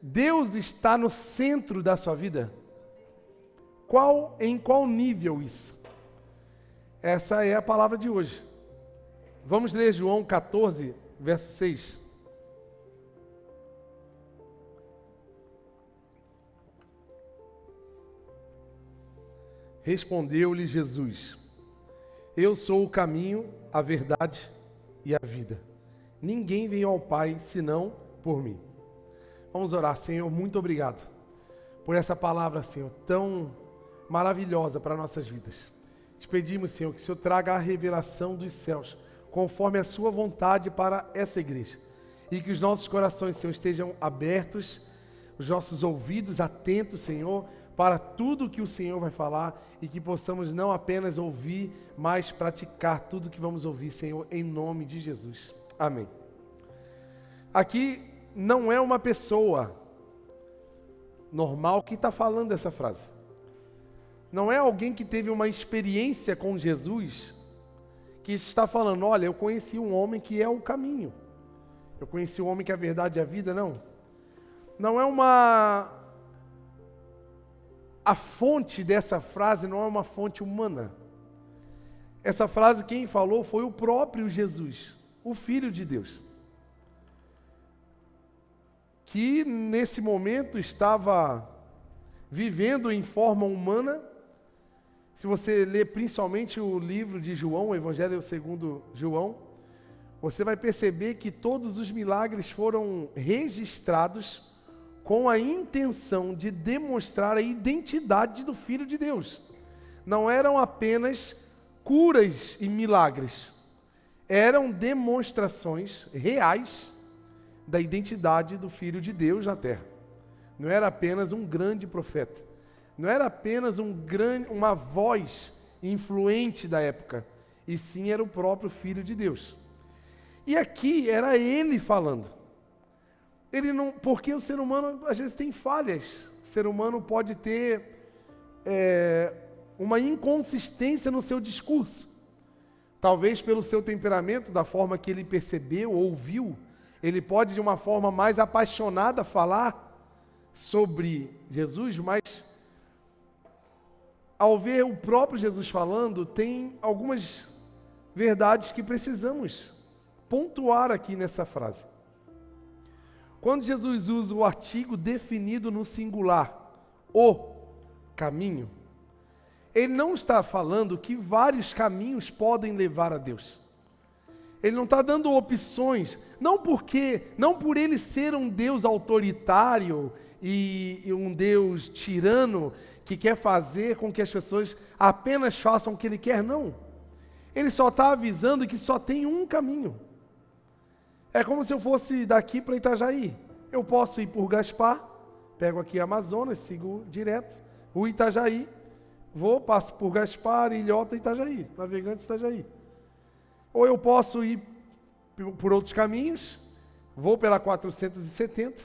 Deus está no centro da sua vida? Em qual nível isso? Essa é a palavra de hoje. Vamos ler João 14, verso 6. Respondeu-lhe Jesus: Eu sou o caminho, a verdade e a vida. Ninguém vem ao Pai senão por mim. Vamos orar. Senhor, muito obrigado por essa palavra, Senhor, tão maravilhosa para nossas vidas. Te pedimos, Senhor, que o Senhor traga a revelação dos céus, conforme a sua vontade para essa igreja. E que os nossos corações, Senhor, estejam abertos, os nossos ouvidos atentos, Senhor, para tudo que o Senhor vai falar, e que possamos não apenas ouvir, mas praticar tudo que vamos ouvir, Senhor, em nome de Jesus. Amém. Aqui não é uma pessoa normal que está falando essa frase. Não é alguém que teve uma experiência com Jesus que está falando: olha, eu conheci um homem que é o caminho. Eu conheci um homem que é a verdade e a vida. Não. Não é a fonte dessa frase não é uma fonte humana. Essa frase quem falou foi o próprio Jesus, o Filho de Deus, que nesse momento estava vivendo em forma humana. Se você ler principalmente o livro de João, o Evangelho segundo João, você vai perceber que todos os milagres foram registrados com a intenção de demonstrar a identidade do Filho de Deus. Não eram apenas curas e milagres, eram demonstrações reais da identidade do Filho de Deus na terra. Não era apenas um grande profeta, não era apenas uma voz influente da época, e sim era o próprio Filho de Deus. E aqui era ele falando. Porque o ser humano às vezes tem falhas, o ser humano pode ter uma inconsistência no seu discurso, talvez pelo seu temperamento, da forma que ele percebeu, ouviu. Ele pode de uma forma mais apaixonada falar sobre Jesus, mas ao ver o próprio Jesus falando, tem algumas verdades que precisamos pontuar aqui nessa frase. Quando Jesus usa o artigo definido no singular, o caminho, ele não está falando que vários caminhos podem levar a Deus. Ele não está dando opções, não por ele ser um Deus autoritário e um Deus tirano que quer fazer com que as pessoas apenas façam o que ele quer, não. Ele só está avisando que só tem um caminho. É como se eu fosse daqui para Itajaí. Eu posso ir por Gaspar, pego aqui Amazonas, sigo direto, o Itajaí, passo por Gaspar, Ilhota, Itajaí, Navegantes, Itajaí. Ou eu posso ir por outros caminhos, vou pela 470,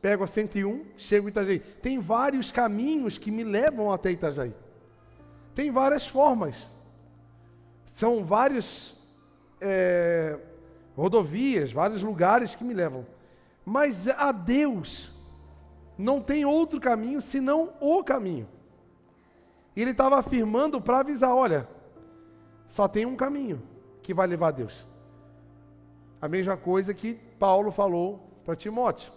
pego a 101, chego em Itajaí. Tem vários caminhos que me levam até Itajaí. Tem várias formas. São várias rodovias, vários lugares que me levam. Mas a Deus não tem outro caminho senão o caminho. E ele estava afirmando para avisar: olha, só tem um caminho que vai levar a Deus. A mesma coisa que Paulo falou para Timóteo: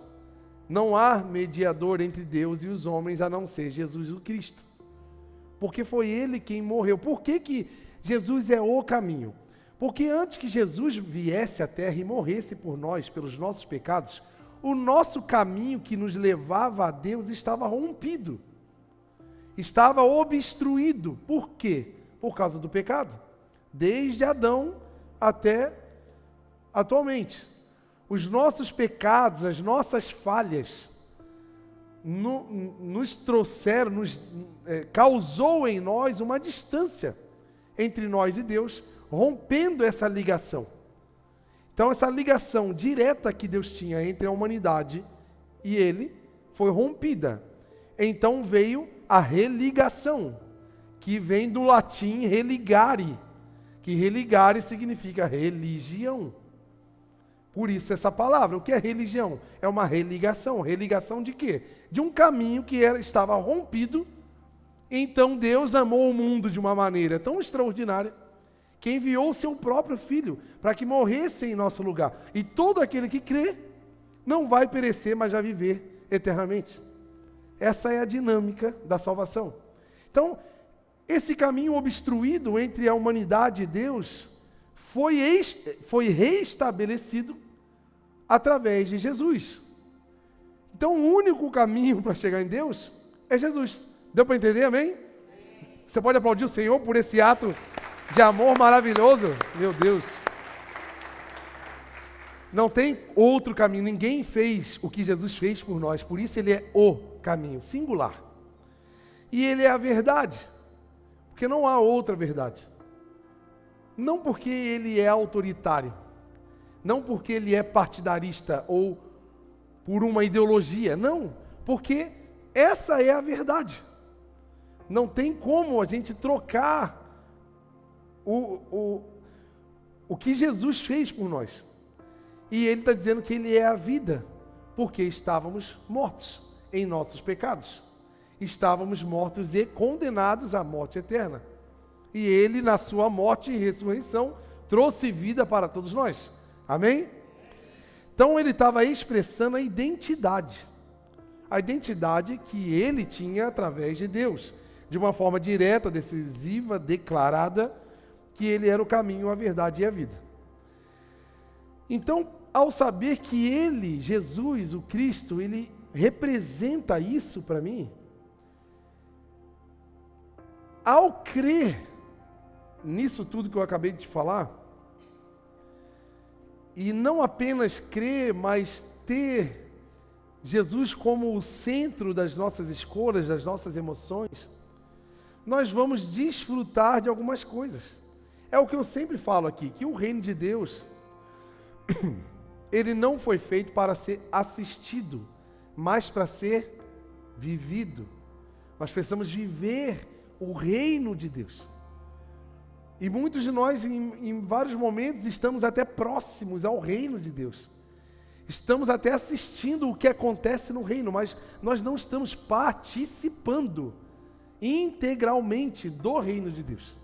não há mediador entre Deus e os homens a não ser Jesus o Cristo. Porque foi ele quem morreu. Por que Jesus é o caminho? Porque antes que Jesus viesse à terra e morresse por nós, pelos nossos pecados, o nosso caminho que nos levava a Deus estava rompido. Estava obstruído. Por quê? Por causa do pecado. Desde Adão até atualmente. Os nossos pecados, as nossas falhas, nos trouxeram, causou em nós uma distância entre nós e Deus, rompendo essa ligação. Então essa ligação direta que Deus tinha entre a humanidade e ele, foi rompida. Então veio a religação, que vem do latim religare, que religare significa religião. Por isso essa palavra. O que é religião? É uma religação. Religação de quê? De um caminho que estava rompido. Então Deus amou o mundo de uma maneira tão extraordinária que enviou o seu próprio Filho para que morresse em nosso lugar. E todo aquele que crê não vai perecer, mas vai viver eternamente. Essa é a dinâmica da salvação. Então, esse caminho obstruído entre a humanidade e Deus foi reestabelecido através de Jesus. Então, o único caminho para chegar em Deus é Jesus. Deu para entender, amém? Você pode aplaudir o Senhor por esse ato de amor maravilhoso? Meu Deus. Não tem outro caminho. Ninguém fez o que Jesus fez por nós. Por isso ele é o caminho, singular. E ele é a verdade. Porque não há outra verdade. Não porque ele é autoritário. Não porque ele é partidarista ou por uma ideologia. Não. Porque essa é a verdade. Não tem como a gente trocar o que Jesus fez por nós. E ele está dizendo que ele é a vida, porque estávamos mortos em nossos pecados. Estávamos mortos e condenados à morte eterna. E ele, na sua morte e ressurreição, trouxe vida para todos nós. Amém? Então ele estava expressando a identidade. A identidade que ele tinha através de Deus. De uma forma direta, decisiva, declarada, que ele era o caminho, a verdade e a vida. Então, ao saber que ele, Jesus, o Cristo, ele representa isso para mim, ao crer nisso tudo que eu acabei de falar, e não apenas crer, mas ter Jesus como o centro das nossas escolhas, das nossas emoções, nós vamos desfrutar de algumas coisas. É o que eu sempre falo aqui, que o reino de Deus, ele não foi feito para ser assistido, mas para ser vivido. Nós precisamos viver o reino de Deus. E muitos de nós, em vários momentos, estamos até próximos ao reino de Deus. Estamos até assistindo o que acontece no reino, mas nós não estamos participando integralmente do reino de Deus.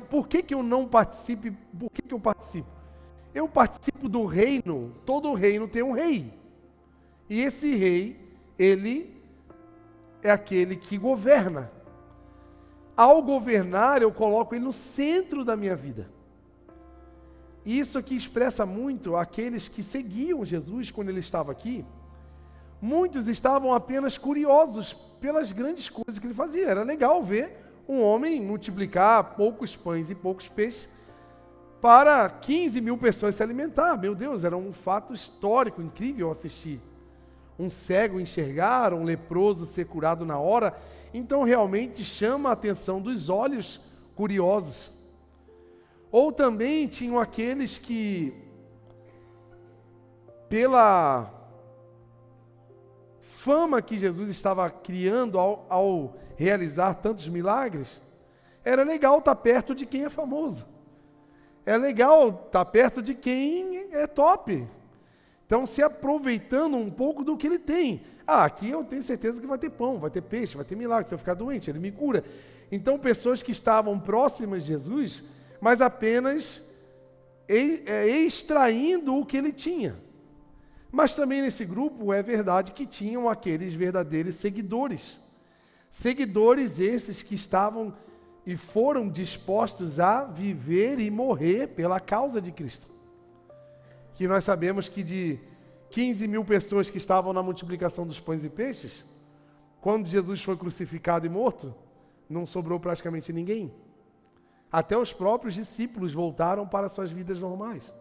Por que eu não participo? Por que eu participo? Eu participo do reino. Todo reino tem um rei. E esse rei, ele é aquele que governa. Ao governar, eu coloco ele no centro da minha vida. Isso aqui expressa muito aqueles que seguiam Jesus quando ele estava aqui. Muitos estavam apenas curiosos pelas grandes coisas que ele fazia. Era legal ver um homem multiplicar poucos pães e poucos peixes para 15 mil pessoas se alimentar. Meu Deus, era um fato histórico, incrível assistir. Um cego enxergar, um leproso ser curado na hora. Então realmente chama a atenção dos olhos curiosos. Ou também tinham aqueles que, pela fama que Jesus estava criando ao realizar tantos milagres, era legal estar perto de quem é famoso. É legal estar perto de quem é top. Então, se aproveitando um pouco do que ele tem. Aqui eu tenho certeza que vai ter pão, vai ter peixe, vai ter milagre. Se eu ficar doente, ele me cura. Então, pessoas que estavam próximas de Jesus, mas apenas extraindo o que ele tinha. Mas também nesse grupo é verdade que tinham aqueles verdadeiros seguidores. Seguidores esses que estavam e foram dispostos a viver e morrer pela causa de Cristo. Que nós sabemos que de 15 mil pessoas que estavam na multiplicação dos pães e peixes, quando Jesus foi crucificado e morto, não sobrou praticamente ninguém. Até os próprios discípulos voltaram para suas vidas normais.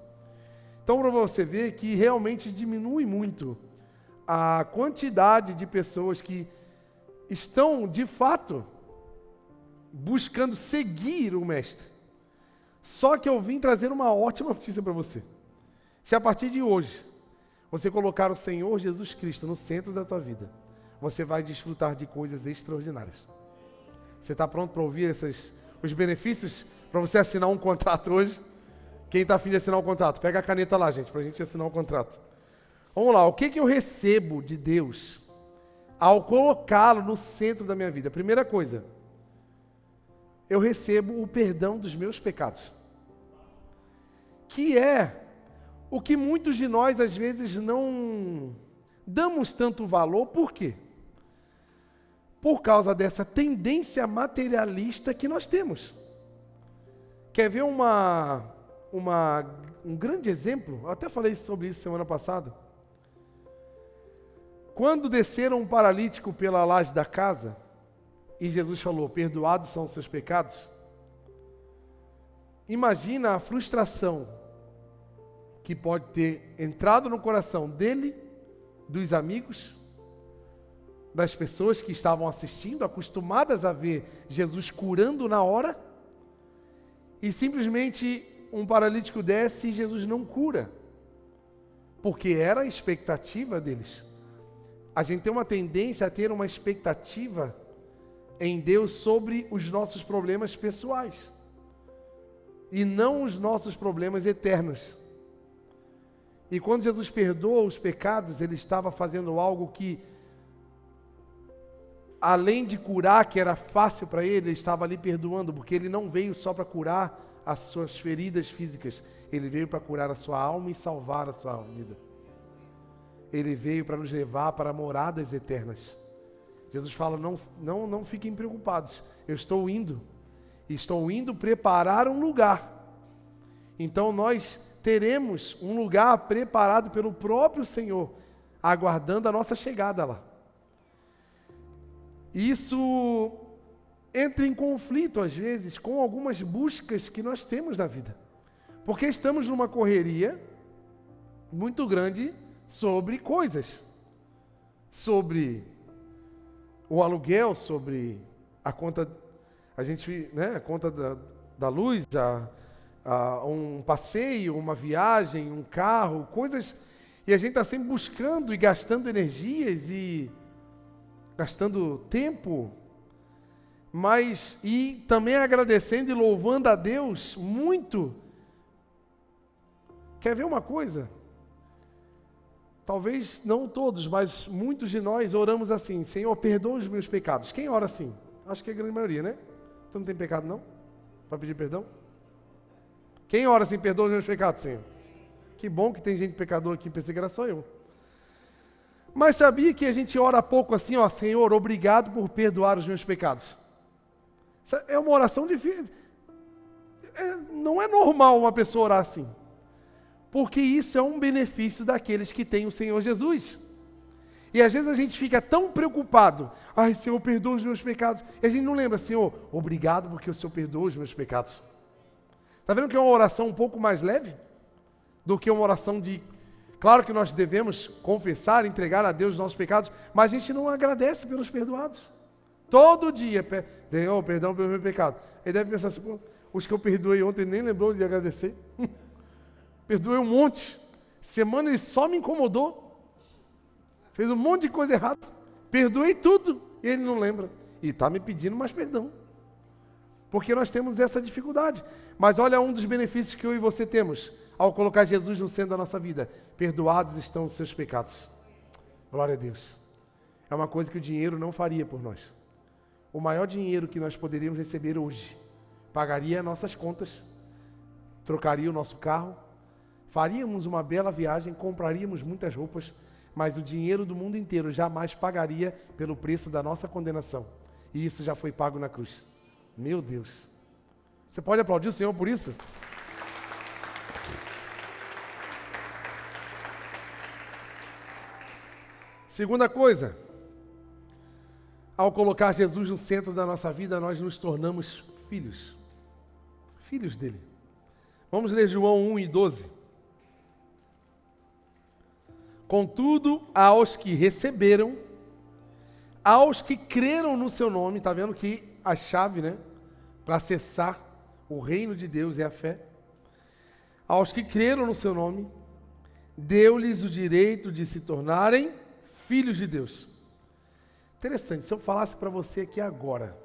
Então, para você ver que realmente diminui muito a quantidade de pessoas que estão, de fato, buscando seguir o Mestre. Só que eu vim trazer uma ótima notícia para você. Se a partir de hoje, você colocar o Senhor Jesus Cristo no centro da tua vida, você vai desfrutar de coisas extraordinárias. Você está pronto para ouvir os benefícios, para você assinar um contrato hoje? Quem está a fim de assinar o contrato? Pega a caneta lá, gente, para a gente assinar o contrato. Vamos lá, o que eu recebo de Deus ao colocá-lo no centro da minha vida? Primeira coisa, eu recebo o perdão dos meus pecados. Que é o que muitos de nós, às vezes, não damos tanto valor. Por quê? Por causa dessa tendência materialista que nós temos. Quer ver um grande exemplo? Eu até falei sobre isso semana passada. Quando desceram um paralítico pela laje da casa, e Jesus falou, perdoados são os seus pecados, imagina a frustração que pode ter entrado no coração dele, dos amigos, das pessoas que estavam assistindo, acostumadas a ver Jesus curando na hora, e simplesmente um paralítico desce e Jesus não cura, porque era a expectativa deles. A gente tem uma tendência a ter uma expectativa em Deus sobre os nossos problemas pessoais, e não os nossos problemas eternos. E quando Jesus perdoa os pecados, Ele estava fazendo algo que, além de curar, que era fácil para Ele estava ali perdoando, porque Ele não veio só para curar as suas feridas físicas, Ele veio para curar a sua alma e salvar a sua vida. Ele veio para nos levar para moradas eternas. Jesus fala, não fiquem preocupados, eu estou indo preparar um lugar. Então nós teremos um lugar preparado pelo próprio Senhor, aguardando a nossa chegada lá. Isso entra em conflito, às vezes, com algumas buscas que nós temos na vida. Porque estamos numa correria muito grande sobre coisas. Sobre o aluguel, sobre a conta, a conta da luz, um passeio, uma viagem, um carro, coisas, e a gente está sempre buscando e gastando energias e gastando tempo, mas e também agradecendo e louvando a Deus muito. Quer ver uma coisa? Talvez não todos, mas muitos de nós oramos assim, Senhor, perdoa os meus pecados. Quem ora assim? Acho que é a grande maioria, né? Tu não tem pecado não? Para pedir perdão? Quem ora assim, perdoa os meus pecados, Senhor? Que bom que tem gente pecador aqui, pensei que era só eu. Mas sabia que a gente ora pouco assim, ó, Senhor, obrigado por perdoar os meus pecados. É uma oração difícil. Não é normal uma pessoa orar assim. Porque isso é um benefício daqueles que têm o Senhor Jesus. E às vezes a gente fica tão preocupado, ai Senhor, perdoa os meus pecados, e a gente não lembra, Senhor, obrigado porque o Senhor perdoa os meus pecados. Está vendo que é uma oração um pouco mais leve do que uma oração de... Claro que nós devemos confessar, entregar a Deus os nossos pecados, mas a gente não agradece pelos perdoados. Todo dia, Senhor, perdão pelo meu pecado. Ele deve pensar assim, pô, os que eu perdoei ontem nem lembrou de agradecer. Perdoei um monte. Semana ele só me incomodou. Fez um monte de coisa errada. Perdoei tudo. E ele não lembra. E está me pedindo mais perdão. Porque nós temos essa dificuldade. Mas olha um dos benefícios que eu e você temos ao colocar Jesus no centro da nossa vida. Perdoados estão os seus pecados. Glória a Deus. É uma coisa que o dinheiro não faria por nós. O maior dinheiro que nós poderíamos receber hoje pagaria nossas contas, trocaria o nosso carro, faríamos uma bela viagem, compraríamos muitas roupas, mas o dinheiro do mundo inteiro jamais pagaria pelo preço da nossa condenação. E isso já foi pago na cruz. Meu Deus. Você pode aplaudir o Senhor por isso? Segunda coisa, ao colocar Jesus no centro da nossa vida, nós nos tornamos filhos. Filhos dele. Vamos ler João 1:12. Contudo, aos que receberam, aos que creram no seu nome, está vendo que a chave, né, para acessar o reino de Deus é a fé. Aos que creram no seu nome, deu-lhes o direito de se tornarem filhos de Deus. Interessante, se eu falasse para você aqui agora,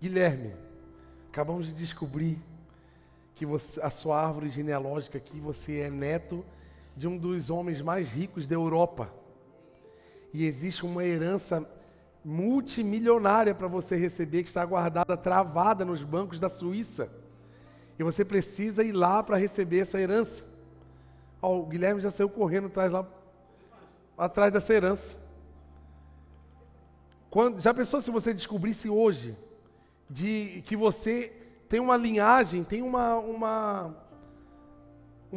Guilherme, Acabamos de descobrir que a sua árvore genealógica aqui, você é neto de um dos homens mais ricos da Europa. E existe uma herança multimilionária para você receber, que está guardada, travada nos bancos da Suíça. E você precisa ir lá para receber essa herança. O Guilherme já saiu correndo atrás dessa herança. Já pensou se você descobrisse hoje que você tem uma linhagem, tem um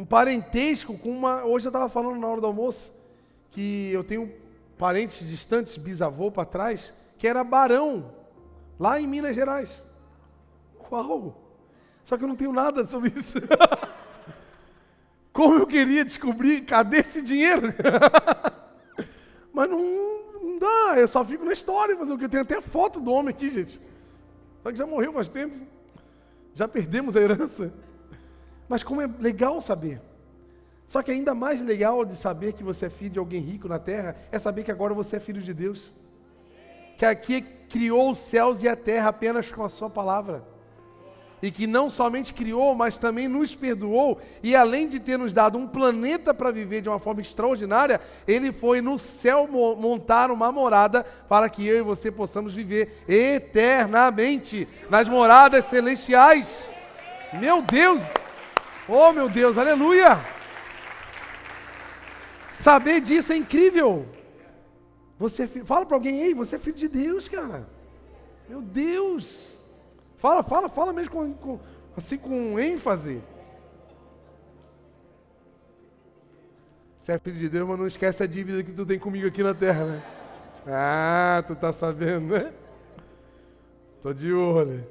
parentesco com uma... Hoje eu estava falando na hora do almoço que eu tenho parentes distantes, bisavô para trás, que era barão, lá em Minas Gerais. Uau! Só que eu não tenho nada sobre isso. Como eu queria descobrir, cadê esse dinheiro? Mas não dá, eu só fico na história, fazer o que eu tenho até foto do homem aqui, gente. Só que já morreu faz tempo. Já perdemos a herança. Mas como é legal saber. Só que ainda mais legal de saber que você é filho de alguém rico na terra, é saber que agora você é filho de Deus. Que aqui criou os céus e a terra apenas com a sua palavra. E que não somente criou, mas também nos perdoou. E além de ter nos dado um planeta para viver de uma forma extraordinária, Ele foi no céu montar uma morada para que eu e você possamos viver eternamente nas moradas celestiais. Meu Deus! Oh meu Deus, aleluia! Saber disso é incrível. Fala para alguém, ei, você é filho de Deus, cara. Meu Deus! Fala mesmo assim com ênfase. Você é filho de Deus, mas não esquece a dívida que tu tem comigo aqui na terra, né? Ah, tu tá sabendo, né? Tô de olho.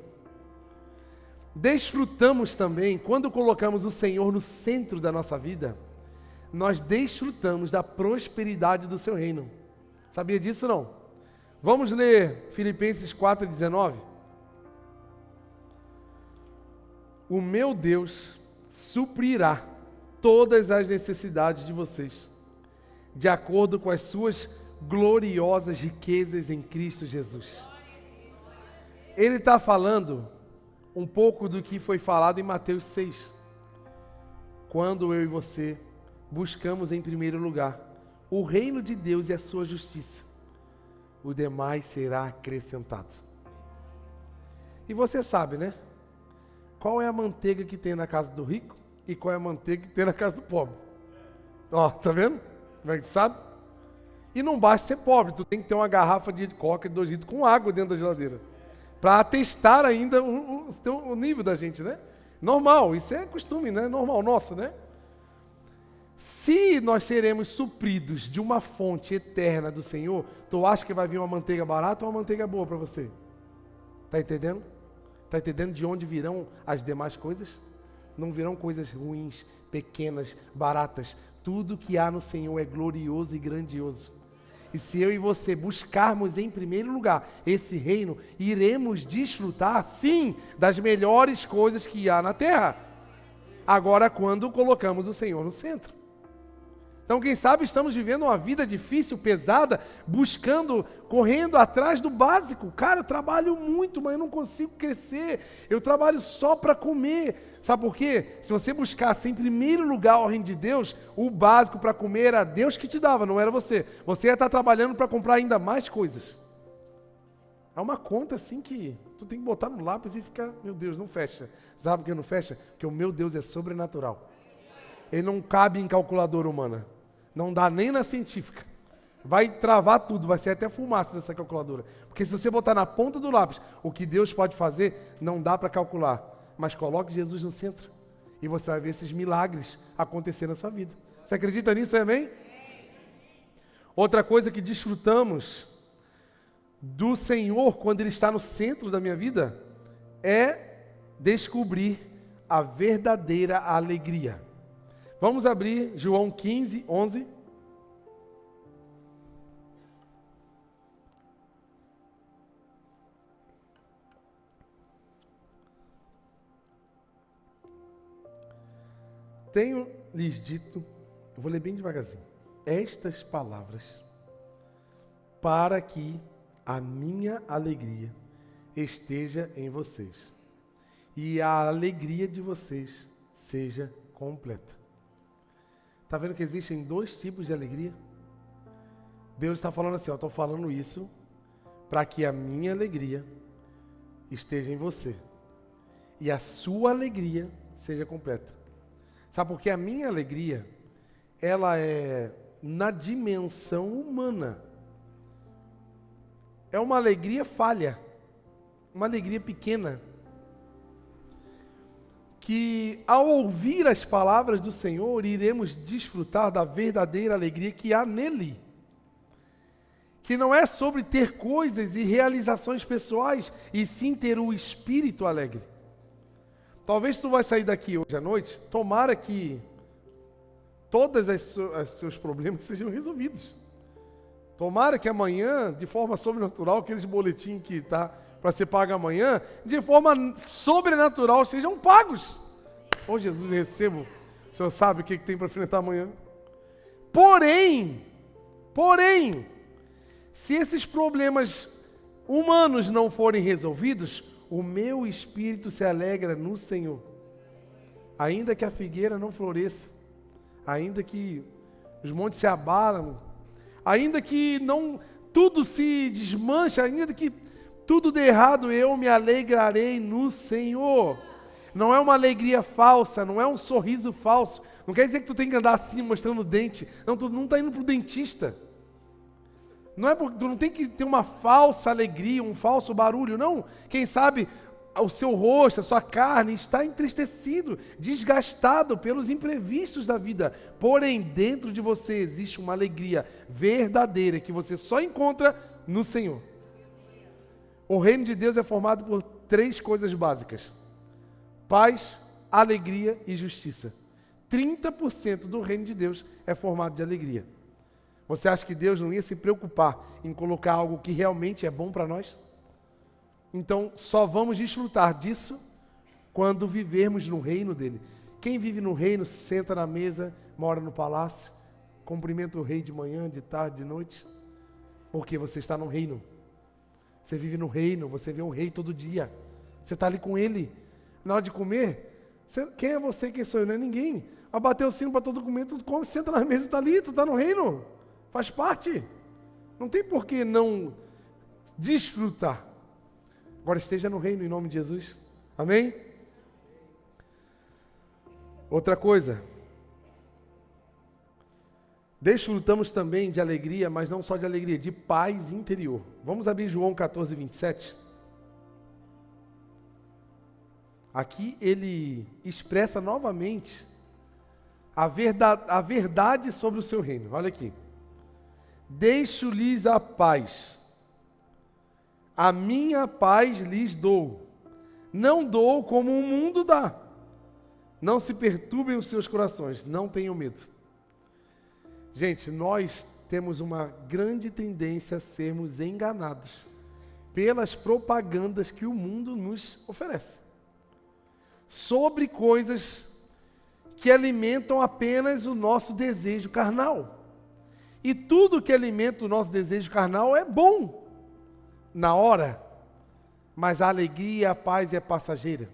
Desfrutamos também, quando colocamos o Senhor no centro da nossa vida, nós desfrutamos da prosperidade do seu reino. Sabia disso não? Vamos ler Filipenses 4:19? O meu Deus suprirá todas as necessidades de vocês, de acordo com as suas gloriosas riquezas em Cristo Jesus. Ele está falando um pouco do que foi falado em Mateus 6. Quando eu e você buscamos em primeiro lugar o reino de Deus e a sua justiça, o demais será acrescentado. E você sabe, né? Qual é a manteiga que tem na casa do rico e qual é a manteiga que tem na casa do pobre? Ó, tá vendo? Como é que sabe? E não basta ser pobre, tu tem que ter uma garrafa de coca de 2 litros com água dentro da geladeira. Para atestar ainda o nível da gente, né? Normal, isso é costume, né? Normal nosso, né? Se nós seremos supridos de uma fonte eterna do Senhor, tu acha que vai vir uma manteiga barata ou uma manteiga boa para você? Tá entendendo? Está entendendo de onde virão as demais coisas? Não virão coisas ruins, pequenas, baratas. Tudo que há no Senhor é glorioso e grandioso. E se eu e você buscarmos em primeiro lugar esse reino, iremos desfrutar, sim, das melhores coisas que há na terra. Agora, quando colocamos o Senhor no centro. Então, quem sabe estamos vivendo uma vida difícil, pesada, correndo atrás do básico. Cara, eu trabalho muito, mas eu não consigo crescer. Eu trabalho só para comer. Sabe por quê? Se você buscasse em primeiro lugar o reino de Deus, o básico para comer era Deus que te dava, não era você. Você ia estar trabalhando para comprar ainda mais coisas. É uma conta assim que tu tem que botar no lápis e ficar, meu Deus, não fecha. Sabe por que não fecha? Porque o meu Deus é sobrenatural. Ele não cabe em calculadora humana. Não dá nem na científica. Vai travar tudo, vai ser até fumaça dessa calculadora. Porque se você botar na ponta do lápis o que Deus pode fazer, não dá para calcular. Mas coloque Jesus no centro e você vai ver esses milagres acontecer na sua vida. Você acredita nisso, amém? Outra coisa que desfrutamos do Senhor quando Ele está no centro da minha vida é descobrir a verdadeira alegria. Vamos abrir João 15:11. Tenho lhes dito, eu vou ler bem devagarzinho, estas palavras, para que a minha alegria esteja em vocês e a alegria de vocês seja completa. Está vendo que existem 2 tipos de alegria? Deus está falando assim, estou falando isso para que a minha alegria esteja em você e a sua alegria seja completa. Sabe por quê? A minha alegria, ela é na dimensão humana. É uma alegria falha, uma alegria pequena, que ao ouvir as palavras do Senhor, iremos desfrutar da verdadeira alegria que há nele. Que não é sobre ter coisas e realizações pessoais, e sim ter o espírito alegre. Talvez tu vai sair daqui hoje à noite, tomara que todos os seus problemas sejam resolvidos. Tomara que amanhã, de forma sobrenatural, aqueles boletins que está para ser pago amanhã, de forma sobrenatural, sejam pagos. Ô Jesus, eu recebo. O Senhor sabe o que tem para enfrentar amanhã. Porém, se esses problemas humanos não forem resolvidos, o meu espírito se alegra no Senhor. Ainda que a figueira não floresça, ainda que os montes se abalam, ainda que não tudo se desmanche, ainda que tudo dê errado, eu me alegrarei no Senhor. Não é uma alegria falsa, não é um sorriso falso. Não quer dizer que tu tem que andar assim mostrando o dente. Não, tu não está indo para o dentista. Tu não tem que ter uma falsa alegria, um falso barulho, não. Quem sabe o seu rosto, a sua carne está entristecido, desgastado pelos imprevistos da vida. Porém, dentro de você existe uma alegria verdadeira que você só encontra no Senhor. O reino de Deus é formado por 3 coisas básicas: paz, alegria e justiça. 30% do reino de Deus é formado de alegria. Você acha que Deus não ia se preocupar em colocar algo que realmente é bom para nós? Então, só vamos desfrutar disso quando vivermos no reino dele. Quem vive no reino, senta na mesa, mora no palácio, cumprimenta o rei de manhã, de tarde, de noite, porque você está no reino. Você vive no reino, você vê o rei todo dia. Você está ali com ele. Na hora de comer, quem é você, quem sou eu? Não é ninguém. Vai bater o sino para todo comer, tu come, senta na mesa e está ali, tu está no reino. Faz parte. Não tem por que não desfrutar. Agora esteja no reino em nome de Jesus. Amém? Outra coisa. Desfrutamos também de alegria, mas não só de alegria, de paz interior. Vamos abrir João 14, 27. Aqui ele expressa novamente a verdade sobre o seu reino. Olha aqui. Deixo-lhes a paz. A minha paz lhes dou. Não dou como o mundo dá. Não se perturbem os seus corações. Não tenham medo. Gente, nós temos uma grande tendência a sermos enganados pelas propagandas que o mundo nos oferece. Sobre coisas que alimentam apenas o nosso desejo carnal. E tudo que alimenta o nosso desejo carnal é bom na hora, mas a alegria e a paz é passageira.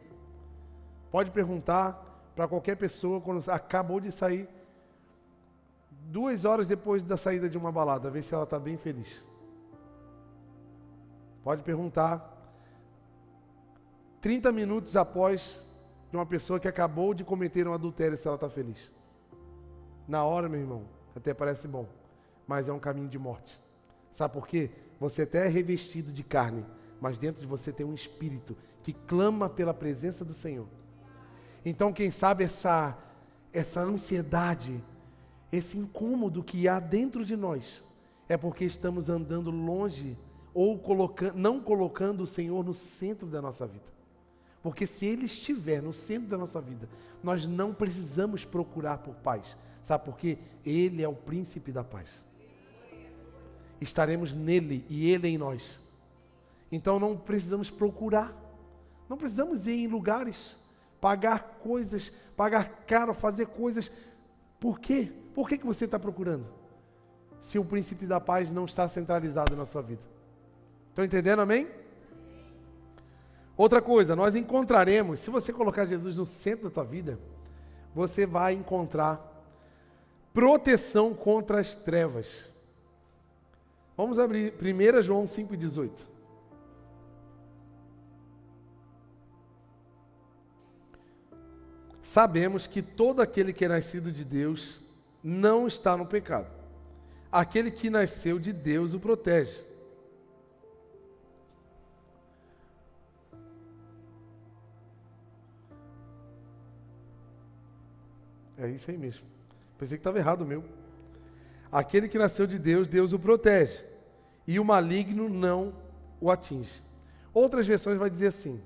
Pode perguntar para qualquer pessoa quando acabou de sair, 2 horas depois da saída de uma balada, ver se ela está bem feliz. Pode perguntar 30 minutos após de uma pessoa que acabou de cometer um adultério, se ela está feliz. Na hora, meu irmão, até parece bom, mas é um caminho de morte. Sabe por quê? Você até é revestido de carne, mas dentro de você tem um espírito que clama pela presença do Senhor. Então, quem sabe essa ansiedade, esse incômodo que há dentro de nós, é porque estamos andando longe ou não colocando o Senhor no centro da nossa vida. Porque se Ele estiver no centro da nossa vida, nós não precisamos procurar por paz. Sabe por quê? Ele é o príncipe da paz. Estaremos nele e ele em nós. Então não precisamos procurar. Não precisamos ir em lugares, pagar coisas, pagar caro, fazer coisas. Por quê? Por que você está procurando? Se o príncipe da paz não está centralizado na sua vida. Estão entendendo, amém? Outra coisa, nós encontraremos, se você colocar Jesus no centro da tua vida, você vai encontrar proteção contra as trevas. Vamos abrir 1 João 5,18. Sabemos que todo aquele que é nascido de Deus não está no pecado. Aquele que nasceu de Deus o protege. É isso aí mesmo. Pensei que estava errado o meu. Aquele que nasceu de Deus, Deus o protege. E o maligno não o atinge. Outras versões vai dizer assim: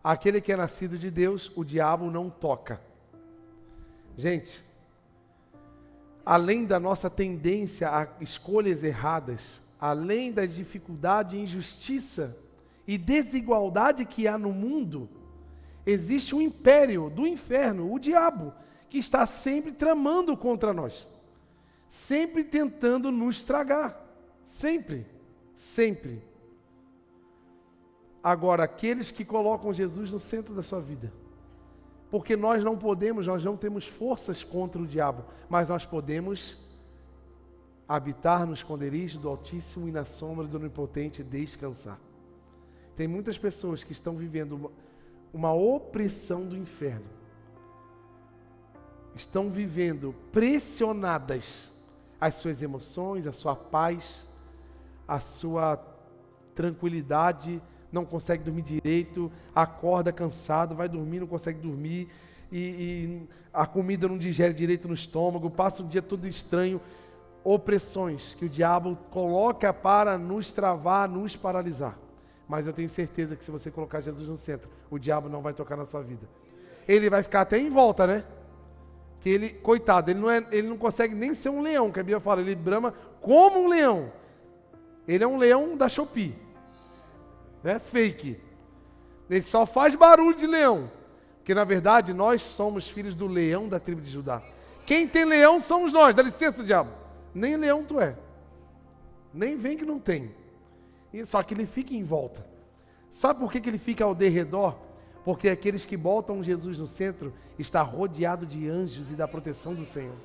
aquele que é nascido de Deus, o diabo não toca. Gente, além da nossa tendência a escolhas erradas, além da dificuldade, injustiça e desigualdade que há no mundo, existe um império do inferno, o diabo, que está sempre tramando contra nós, sempre tentando nos estragar, sempre, sempre. Agora, aqueles que colocam Jesus no centro da sua vida, porque nós não temos forças contra o diabo, mas nós podemos habitar no esconderijo do Altíssimo e na sombra do Onipotente descansar. Tem muitas pessoas que estão vivendo uma opressão do inferno, estão vivendo pressionadas as suas emoções, a sua paz, a sua tranquilidade, não consegue dormir direito, acorda cansado, vai dormir, não consegue dormir, e a comida não digere direito no estômago, passa o dia todo estranho. Opressões que o diabo coloca para nos travar, nos paralisar. Mas eu tenho certeza que se você colocar Jesus no centro, o diabo não vai tocar na sua vida. Ele vai ficar até em volta, né? Que ele, coitado, ele não consegue nem ser um leão, que a Bíblia fala, ele brama como um leão. Ele é um leão da Shopee, né? Fake. Ele só faz barulho de leão, porque na verdade nós somos filhos do leão da tribo de Judá. Quem tem leão somos nós, dá licença, diabo. Nem leão tu é, nem vem que não tem. Só que ele fica em volta. Sabe por que ele fica ao derredor? Porque aqueles que botam Jesus no centro está rodeado de anjos e da proteção do Senhor.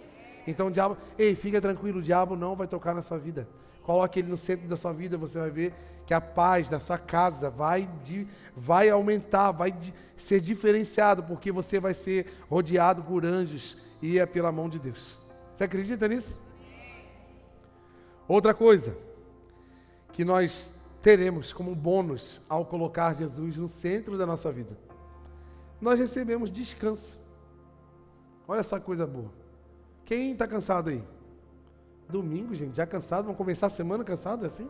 Então o diabo, fica tranquilo, o diabo não vai tocar na sua vida. Coloque ele no centro da sua vida, você vai ver que a paz da sua casa vai aumentar, vai ser diferenciado, porque você vai ser rodeado por anjos e é pela mão de Deus. Você acredita nisso? Outra coisa que nós teremos como bônus ao colocar Jesus no centro da nossa vida, nós recebemos descanso. Olha só que coisa boa. Quem está cansado aí? Domingo, gente, já cansado, vamos começar a semana cansado assim?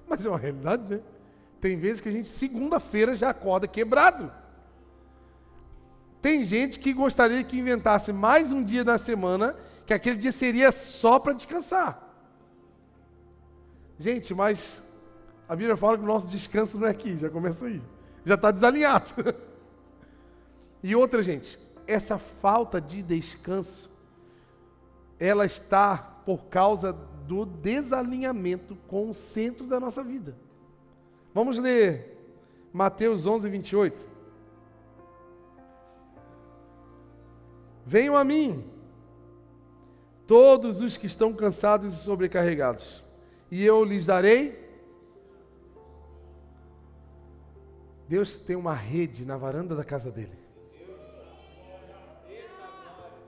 Mas é uma realidade, né? Tem vezes que a gente segunda-feira já acorda quebrado. Tem gente que gostaria que inventasse mais um dia da semana, que aquele dia seria só para descansar. Gente, mas a Bíblia fala que o nosso descanso não é aqui, já começa aí. Já está desalinhado. E outra, gente, essa falta de descanso, ela está por causa do desalinhamento com o centro da nossa vida. Vamos ler Mateus 11, 28. Venham a mim, todos os que estão cansados e sobrecarregados, e eu lhes darei. Deus tem uma rede na varanda da casa dele.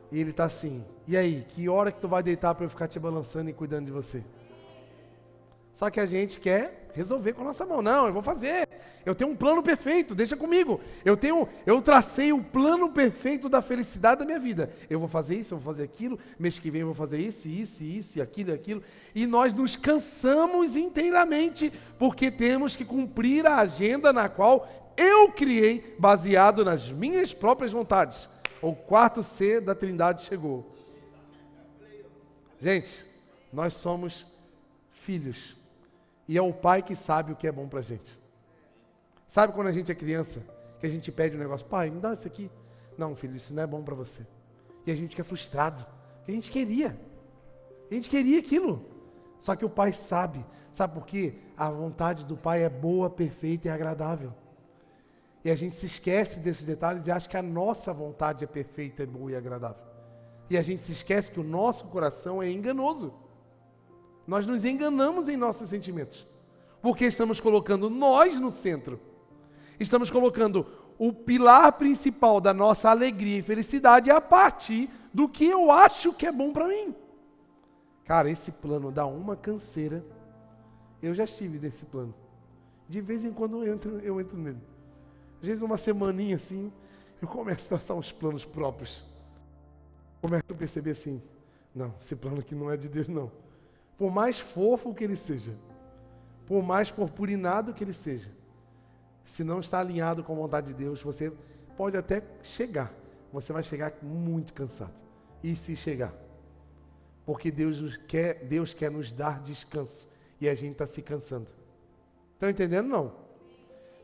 E ele está assim, e aí, que hora que tu vai deitar para eu ficar te balançando e cuidando de você? Só que a gente quer resolver com a nossa mão. Não, eu vou fazer. Eu tenho um plano perfeito, deixa comigo. Eu tracei o plano perfeito da felicidade da minha vida. Eu vou fazer isso, eu vou fazer aquilo, mês que vem eu vou fazer isso, e aquilo. E nós nos cansamos inteiramente, porque temos que cumprir a agenda na qual eu criei, baseado nas minhas próprias vontades. O quarto C da Trindade chegou. Gente, nós somos filhos. E é o pai que sabe o que é bom pra gente. Sabe quando a gente é criança, que a gente pede um negócio, pai, me dá isso aqui. Não, filho, isso não é bom pra você. E a gente fica frustrado, porque a gente queria aquilo. Só que o pai sabe, Sabe por quê? A vontade do Pai é boa, perfeita e agradável. E a gente se esquece desses detalhes e acha que a nossa vontade é perfeita, boa e agradável. E a gente se esquece que o nosso coração é enganoso. Nós nos enganamos em nossos sentimentos. Porque estamos colocando nós no centro. Estamos colocando o pilar principal da nossa alegria e felicidade a partir do que eu acho que é bom para mim. Cara, esse plano dá uma canseira. Eu já estive nesse plano. De vez em quando eu entro nele. Às vezes uma semaninha assim, eu começo a traçar uns planos próprios. Começo a perceber assim, não, esse plano aqui não é de Deus não. Por mais fofo que ele seja, por mais purpurinado que ele seja, se não está alinhado com a vontade de Deus, você pode até chegar, você vai chegar muito cansado. E se chegar? Porque Deus quer nos dar descanso e a gente está se cansando. Estão entendendo não?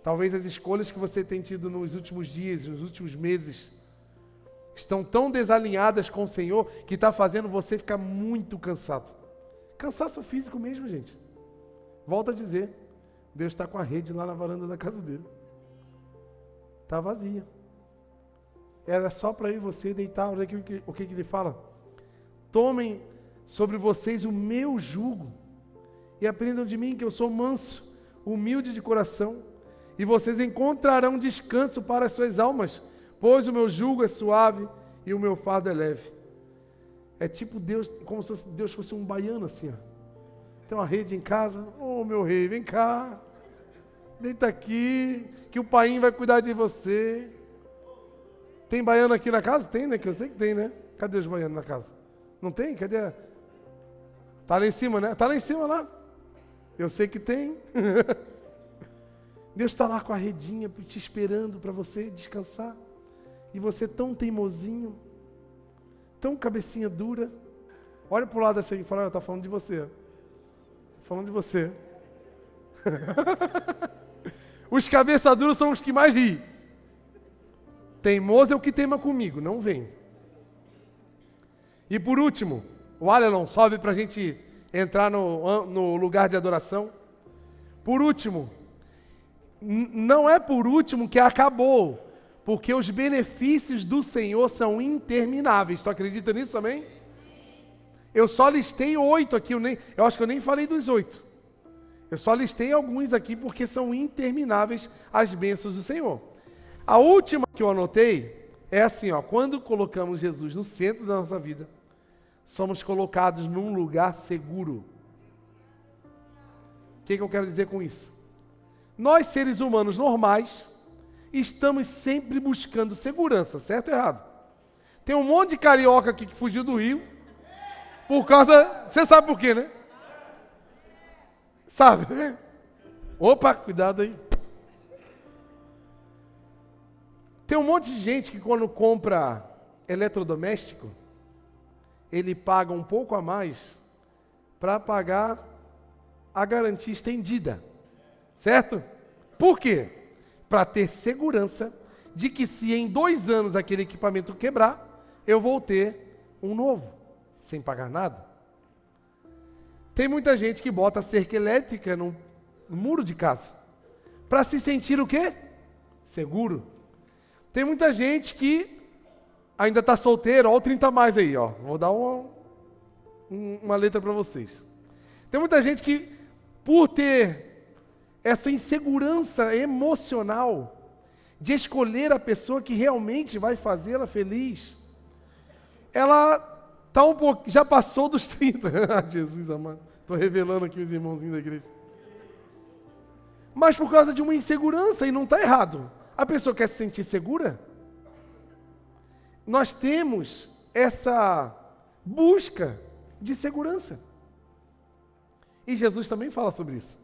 Talvez as escolhas que você tem tido nos últimos dias, nos últimos meses, estão tão desalinhadas com o Senhor que está fazendo você ficar muito cansado. Cansaço físico mesmo, gente. Volto a dizer, Deus está com a rede lá na varanda da casa dele. Está vazia. Era só para eu e você deitar. Olha aqui o que ele fala. Tomem sobre vocês o meu jugo e aprendam de mim que eu sou manso, humilde de coração, e vocês encontrarão descanso para as suas almas, pois o meu jugo é suave e o meu fardo é leve. É tipo Deus, como se Deus fosse um baiano assim, ó. Tem uma rede em casa. Ô, meu rei, vem cá. Deita aqui, que o painho vai cuidar de você. Tem baiano aqui na casa? Tem, né? Que eu sei que tem, né? Cadê os baianos na casa? Não tem? Cadê? Tá lá em cima, né? Tá lá em cima, lá. Eu sei que tem. Deus está lá com a redinha te esperando para você descansar. E você tão teimosinho, tão cabecinha dura. Olha para o lado assim e fala, está falando de você. Falando de você. Os cabeça duros são os que mais riem. Teimoso é o que teima comigo, não vem. E por último, o Alelon sobe para a gente entrar no lugar de adoração. Por último, não é por último que acabou, porque os benefícios do Senhor são intermináveis. Tu acredita nisso também? Eu só listei 8 aqui, eu acho que eu nem falei dos 8. Eu só listei alguns aqui porque são intermináveis as bênçãos do Senhor. A última que eu anotei é assim, ó, quando colocamos Jesus no centro da nossa vida, somos colocados num lugar seguro. O que eu quero dizer com isso? Nós, seres humanos normais, estamos sempre buscando segurança, certo ou errado? Tem um monte de carioca aqui que fugiu do Rio, por causa... Você sabe por quê, né? Sabe, né? Opa, cuidado aí. Tem um monte de gente que quando compra eletrodoméstico, ele paga um pouco a mais para pagar a garantia estendida. Certo? Por quê? Para ter segurança de que se em 2 anos aquele equipamento quebrar, eu vou ter um novo, sem pagar nada. Tem muita gente que bota a cerca elétrica no muro de casa, para se sentir o quê? Seguro. Tem muita gente que ainda está solteiro, ó o 30 mais aí, ó. Vou dar uma letra para vocês. Tem muita gente que, por ter essa insegurança emocional de escolher a pessoa que realmente vai fazê-la feliz, ela tá já passou dos 30. Jesus amado, estou revelando aqui os irmãozinhos da igreja. Mas por causa de uma insegurança, e não está errado. A pessoa quer se sentir segura? Nós temos essa busca de segurança. E Jesus também fala sobre isso.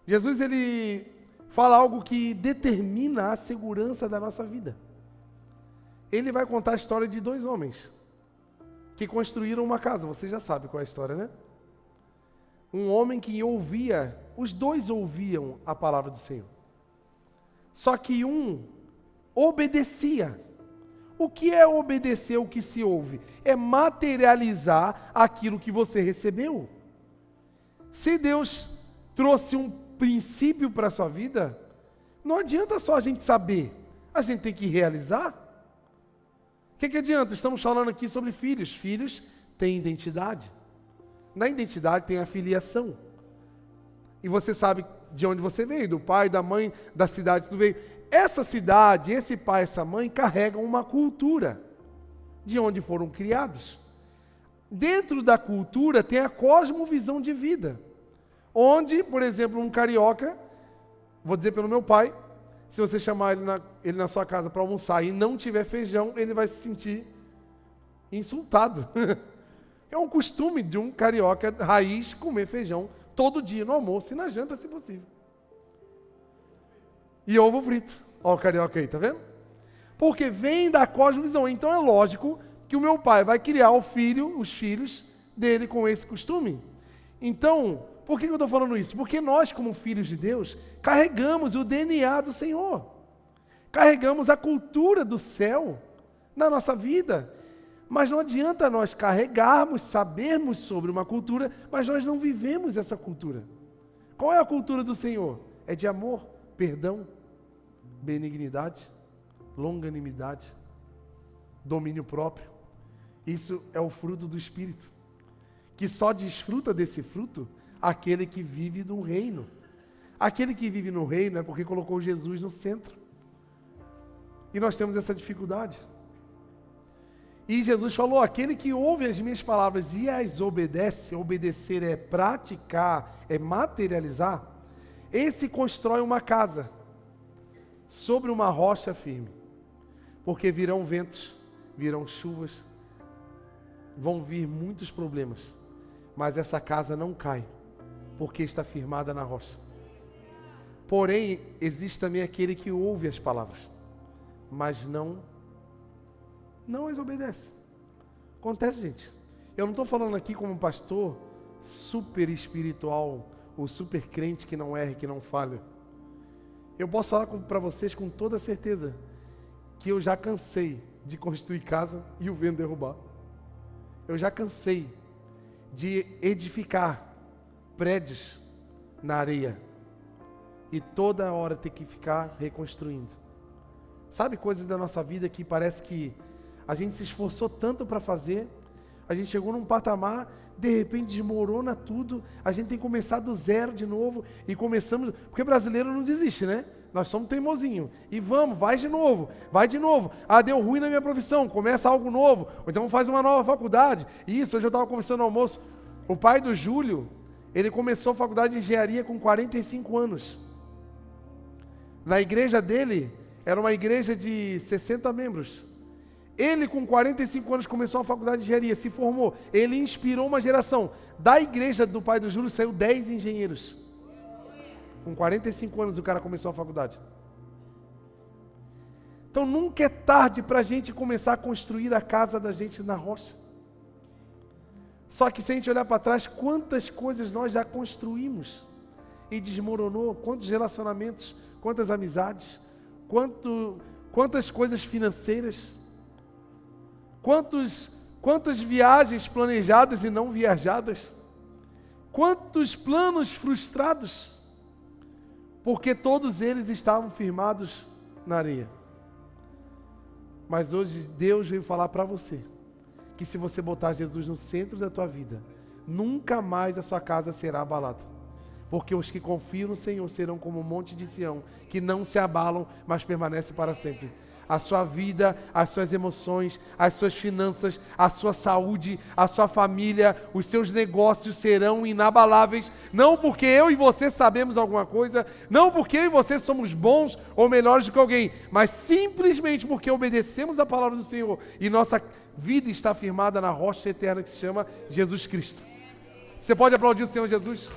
Jesus, ele fala algo que determina a segurança da nossa vida. Ele vai contar a história de 2 homens que construíram uma casa. Você já sabe qual é a história, né? Um homem que ouvia, os 2 ouviam a palavra do Senhor. Só que um obedecia. O que é obedecer o que se ouve? É materializar aquilo que você recebeu. Se Deus trouxe um princípio para a sua vida, não adianta só a gente saber, a gente tem que realizar. O que adianta? Estamos falando aqui sobre filhos. Filhos têm identidade. Na identidade tem a filiação. E você sabe de onde você veio, do pai, da mãe, da cidade que tu veio. Essa cidade, esse pai, essa mãe carregam uma cultura de onde foram criados. Dentro da cultura tem a cosmovisão de vida. Onde, por exemplo, um carioca, vou dizer pelo meu pai, se você chamar ele na sua casa para almoçar e não tiver feijão, ele vai se sentir insultado. É um costume de um carioca raiz comer feijão todo dia no almoço e na janta, se possível. E ovo frito. Olha o carioca aí, tá vendo? Porque vem da cosmovisão. Então é lógico que o meu pai vai criar os filhos dele com esse costume. Então, por que eu estou falando isso? Porque nós, como filhos de Deus, carregamos o DNA do Senhor. Carregamos a cultura do céu na nossa vida. Mas não adianta nós carregarmos, sabermos sobre uma cultura, mas nós não vivemos essa cultura. Qual é a cultura do Senhor? É de amor, perdão, benignidade, longanimidade, domínio próprio. Isso é o fruto do Espírito, que só desfruta desse fruto aquele que vive no reino. Aquele que vive no reino é porque colocou Jesus no centro. E nós temos essa dificuldade. E Jesus falou, aquele que ouve as minhas palavras e as obedece, obedecer é praticar, é materializar, esse constrói uma casa sobre uma rocha firme. Porque virão ventos, virão chuvas, vão vir muitos problemas, mas essa casa não cai, porque está firmada na rocha. Porém, existe também aquele que ouve as palavras, mas não as obedece. Acontece, gente. Eu não estou falando aqui como um pastor super espiritual, ou super crente que não erra, que não falha. Eu posso falar para vocês com toda certeza que eu já cansei de construir casa e o vento derrubar. Eu já cansei de edificar prédios na areia e toda hora ter que ficar reconstruindo. Sabe coisas da nossa vida que parece que a gente se esforçou tanto para fazer, a gente chegou num patamar, de repente desmorona tudo, a gente tem que começar do zero de novo, e começamos, porque brasileiro não desiste, né? Nós somos teimosinhos, e vai de novo, deu ruim na minha profissão, começa algo novo, ou então faz uma nova faculdade. Isso, hoje eu estava conversando no almoço, o pai do Júlio, ele começou a faculdade de engenharia com 45 anos, na igreja dele, era uma igreja de 60 membros, ele com 45 anos começou a faculdade de engenharia, se formou, ele inspirou uma geração, da igreja do pai do Júlio saiu 10 engenheiros, com 45 anos o cara começou a faculdade. Então nunca é tarde para a gente começar a construir a casa da gente na rocha. Só que se a gente olhar para trás, quantas coisas nós já construímos e desmoronou, quantos relacionamentos, quantas amizades, quantas coisas financeiras, quantas viagens planejadas e não viajadas, quantos planos frustrados, porque todos eles estavam firmados na areia. Mas hoje Deus veio falar para você, que se você botar Jesus no centro da tua vida, nunca mais a sua casa será abalada. Porque os que confiam no Senhor serão como o monte de Sião, que não se abalam, mas permanecem para sempre. A sua vida, as suas emoções, as suas finanças, a sua saúde, a sua família, os seus negócios serão inabaláveis, não porque eu e você sabemos alguma coisa, não porque eu e você somos bons ou melhores do que alguém, mas simplesmente porque obedecemos a palavra do Senhor e nossa vida está firmada na rocha eterna que se chama Jesus Cristo. Você pode aplaudir o Senhor Jesus?